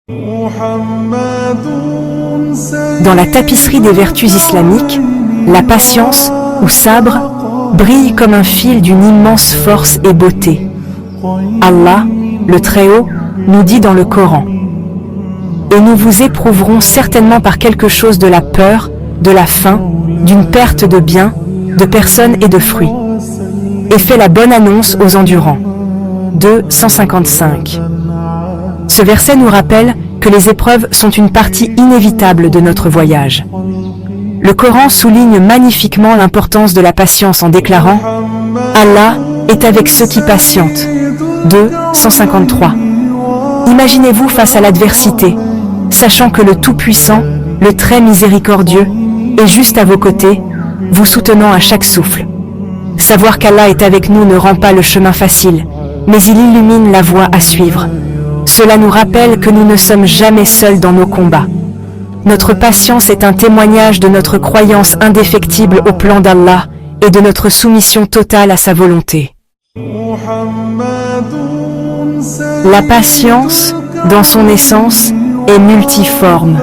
Dans la tapisserie des vertus islamiques, la patience, ou sabre, brille comme un fil d'une immense force et beauté. Allah, le Très-Haut, nous dit dans le Coran: « Et nous vous éprouverons certainement par quelque chose de la peur, de la faim, d'une perte de biens, de personnes et de fruits. Et fais la bonne annonce aux endurants. » 2:155. Ce verset nous rappelle que les épreuves sont une partie inévitable de notre voyage. Le Coran souligne magnifiquement l'importance de la patience en déclarant « Allah est avec ceux qui patientent » 2:153. Imaginez-vous face à l'adversité, sachant que le Tout-Puissant, le Très Miséricordieux, est juste à vos côtés, vous soutenant à chaque souffle. Savoir qu'Allah est avec nous ne rend pas le chemin facile, mais il illumine la voie à suivre. Cela nous rappelle que nous ne sommes jamais seuls dans nos combats. Notre patience est un témoignage de notre croyance indéfectible au plan d'Allah et de notre soumission totale à sa volonté. La patience, dans son essence, est multiforme.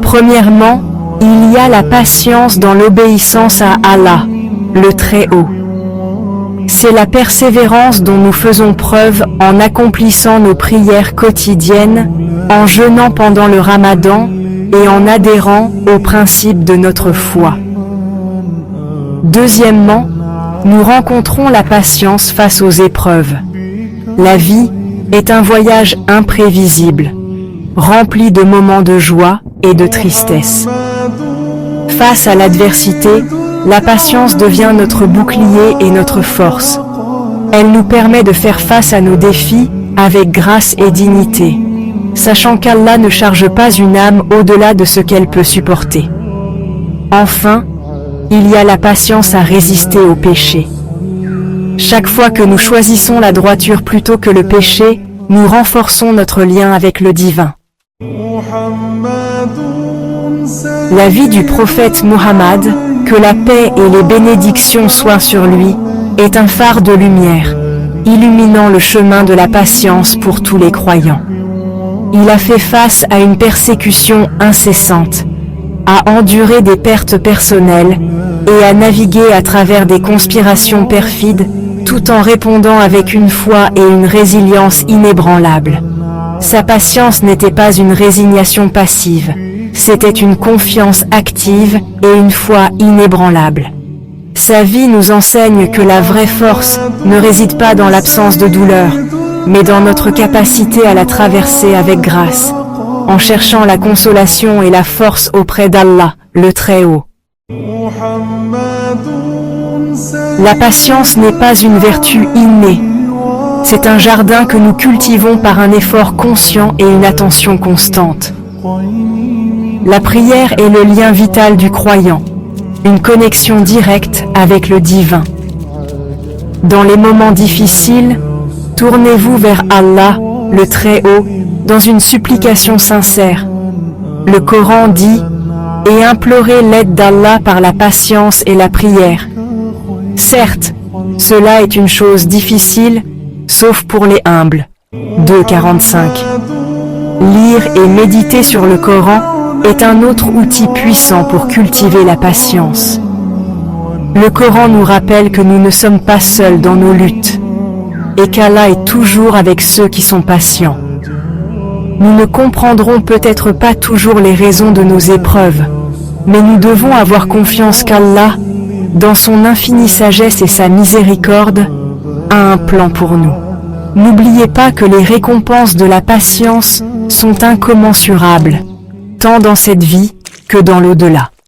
Premièrement, il y a la patience dans l'obéissance à Allah, le Très-Haut. C'est la persévérance dont nous faisons preuve en accomplissant nos prières quotidiennes, en jeûnant pendant le Ramadan et en adhérant aux principes de notre foi. Deuxièmement, nous rencontrons la patience face aux épreuves. La vie est un voyage imprévisible, rempli de moments de joie et de tristesse. Face à l'adversité, la patience devient notre bouclier et notre force. Elle nous permet de faire face à nos défis avec grâce et dignité, sachant qu'Allah ne charge pas une âme au-delà de ce qu'elle peut supporter. Enfin, il y a la patience à résister au péché. Chaque fois que nous choisissons la droiture plutôt que le péché, nous renforçons notre lien avec le divin. La vie du prophète Muhammad, que la paix et les bénédictions soient sur lui, est un phare de lumière, illuminant le chemin de la patience pour tous les croyants. Il a fait face à une persécution incessante, a enduré des pertes personnelles et a navigué à travers des conspirations perfides, tout en répondant avec une foi et une résilience inébranlables. Sa patience n'était pas une résignation passive, c'était une confiance active et une foi inébranlable. Sa vie nous enseigne que la vraie force ne réside pas dans l'absence de douleur, mais dans notre capacité à la traverser avec grâce, en cherchant la consolation et la force auprès d'Allah, le Très-Haut. La patience n'est pas une vertu innée. C'est un jardin que nous cultivons par un effort conscient et une attention constante. La prière est le lien vital du croyant, une connexion directe avec le divin. Dans les moments difficiles, tournez-vous vers Allah, le Très-Haut, dans une supplication sincère. Le Coran dit « Et implorez l'aide d'Allah par la patience et la prière ». Certes, cela est une chose difficile, sauf pour les humbles. 2:45. Lire et méditer sur le Coran est un autre outil puissant pour cultiver la patience. Le Coran nous rappelle que nous ne sommes pas seuls dans nos luttes, et qu'Allah est toujours avec ceux qui sont patients. Nous ne comprendrons peut-être pas toujours les raisons de nos épreuves, mais nous devons avoir confiance qu'Allah, dans son infinie sagesse et sa miséricorde, a un plan pour nous. N'oubliez pas que les récompenses de la patience sont incommensurables, tant dans cette vie que dans l'au-delà.